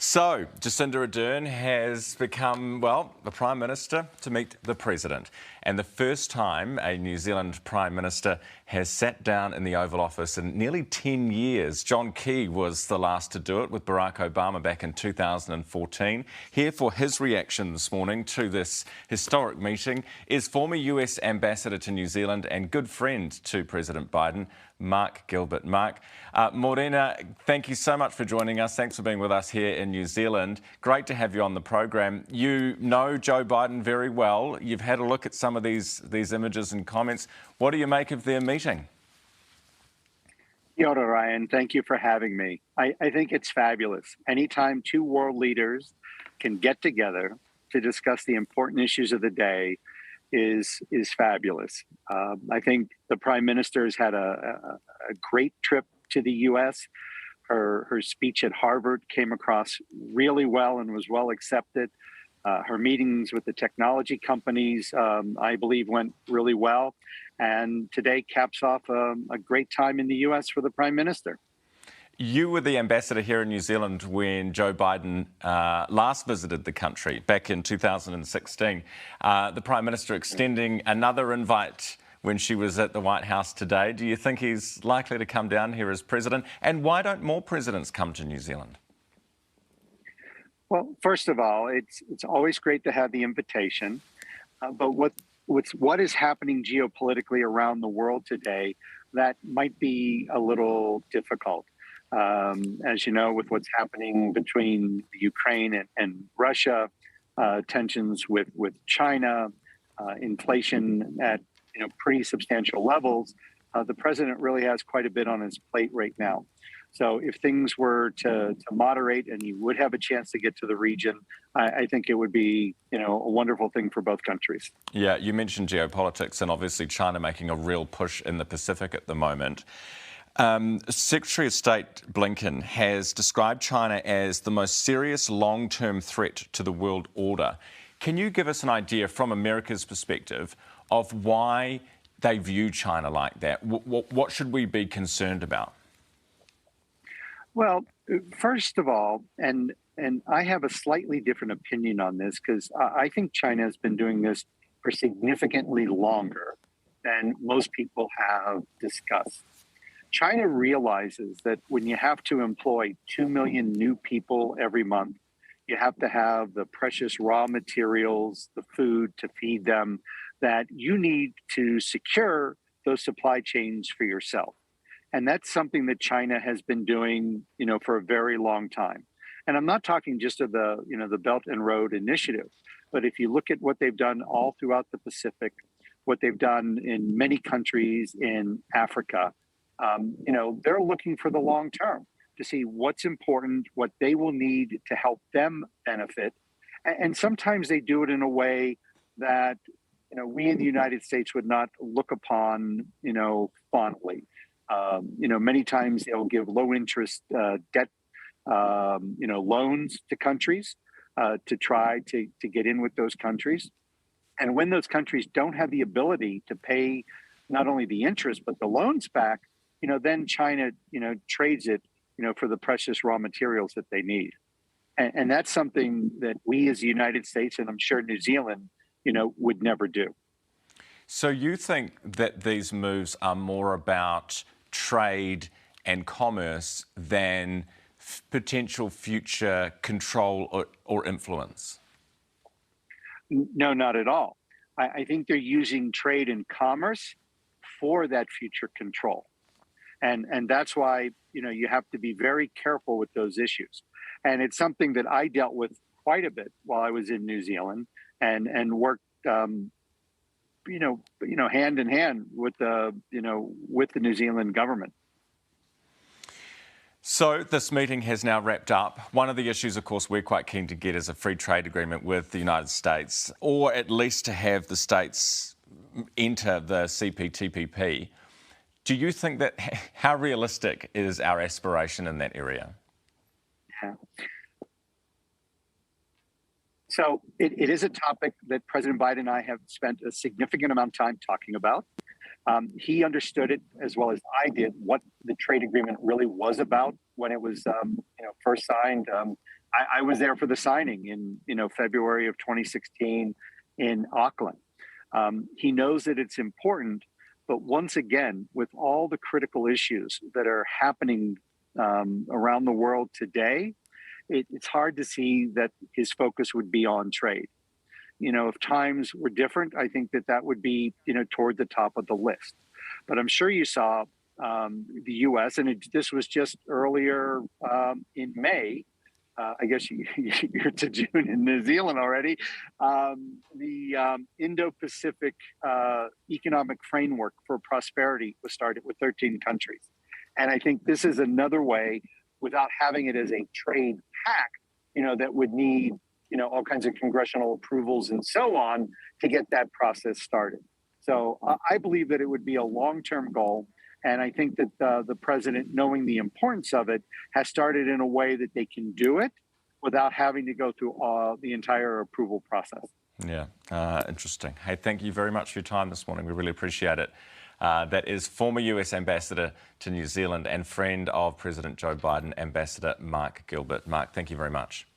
So, Jacinda Ardern has become, well, the Prime Minister to meet the President. And the first time a New Zealand Prime Minister has sat down in the Oval Office in nearly 10 years. John Key was the last to do it with Barack Obama back in 2014. Here for his reaction this morning to this historic meeting is former US Ambassador to New Zealand and good friend to President Biden, Mark Gilbert. Mark, Morena, thank you so much for joining us. Thanks for being with us here in New Zealand. Great to have you on the program. You know Joe Biden very well. You've had a look at some of these images and comments. What do you make of their meeting? Kia ora, Ryan. Thank you for having me. I think it's fabulous. Anytime two world leaders can get together to discuss the important issues of the day is fabulous. I think the Prime Minister has had a great trip to the U.S. Her speech at Harvard came across really well and was well accepted. Her meetings with the technology companies, I believe, went really well. And today caps off a great time in the U.S. for the Prime Minister. You were the ambassador here in New Zealand when Joe Biden last visited the country back in 2016. The Prime Minister extending another invite when she was at the White House today. Do you think he's likely to come down here as president? And why don't more presidents come to New Zealand? Well, first of all, it's always great to have the invitation. But what is happening geopolitically around the world today, that might be a little difficult. As you know, with what's happening between Ukraine and Russia, tensions with China, inflation at pretty substantial levels, the president really has quite a bit on his plate right now. So if things were to moderate and he would have a chance to get to the region, I think it would be a wonderful thing for both countries. Yeah, you mentioned geopolitics and obviously China making a real push in the Pacific at the moment. Secretary of State Blinken has described China as the most serious long-term threat to the world order. Can you give us an idea from America's perspective of why they view China like that? What should we be concerned about? Well, first of all, and I have a slightly different opinion on this because I think China has been doing this for significantly longer than most people have discussed. China realizes that when you have to employ 2 million new people every month, you have to have the precious raw materials, the food to feed them, that you need to secure those supply chains for yourself. And that's something that China has been doing, for a very long time. And I'm not talking just of the Belt and Road Initiative, but if you look at what they've done all throughout the Pacific, what they've done in many countries in Africa, they're looking for the long term to see what's important, what they will need to help them benefit. And sometimes they do it in a way that, we in the United States would not look upon, fondly. Many times they'll give low interest debt, loans to countries to try to get in with those countries. And when those countries don't have the ability to pay not only the interest, but the loans back, then China, trades it, for the precious raw materials that they need. And that's something that we as the United States, and I'm sure New Zealand, would never do. So you think that these moves are more about trade and commerce than potential future control or influence? No, not at all. I think they're using trade and commerce for that future control. And that's why, you have to be very careful with those issues. And it's something that I dealt with quite a bit while I was in New Zealand and worked, hand in hand with the New Zealand government. So this meeting has now wrapped up. One of the issues, of course, we're quite keen to get is a free trade agreement with the United States, or at least to have the states enter the CPTPP. Do you think that, how realistic is our aspiration in that area? Yeah. So it is a topic that President Biden and I have spent a significant amount of time talking about. He understood it as well as I did, what the trade agreement really was about when it was first signed I was there for the signing in February of 2016 in Auckland. He knows that it's important, but once again, with all the critical issues that are happening around the world today, it's hard to see that his focus would be on trade. If times were different, I think that would be toward the top of the list. But I'm sure you saw the U.S. and this was just earlier in May. I guess you're to June in New Zealand already. The Indo-Pacific Economic Framework for Prosperity was started with 13 countries. And I think this is another way, without having it as a trade pact, that would need, all kinds of congressional approvals and so on to get that process started. So I believe that it would be a long-term goal. And I think that the president, knowing the importance of it, has started in a way that they can do it without having to go through the entire approval process. Yeah, interesting. Hey, thank you very much for your time this morning. We really appreciate it. That is former US Ambassador to New Zealand and friend of President Joe Biden, Ambassador Mark Gilbert. Mark, thank you very much.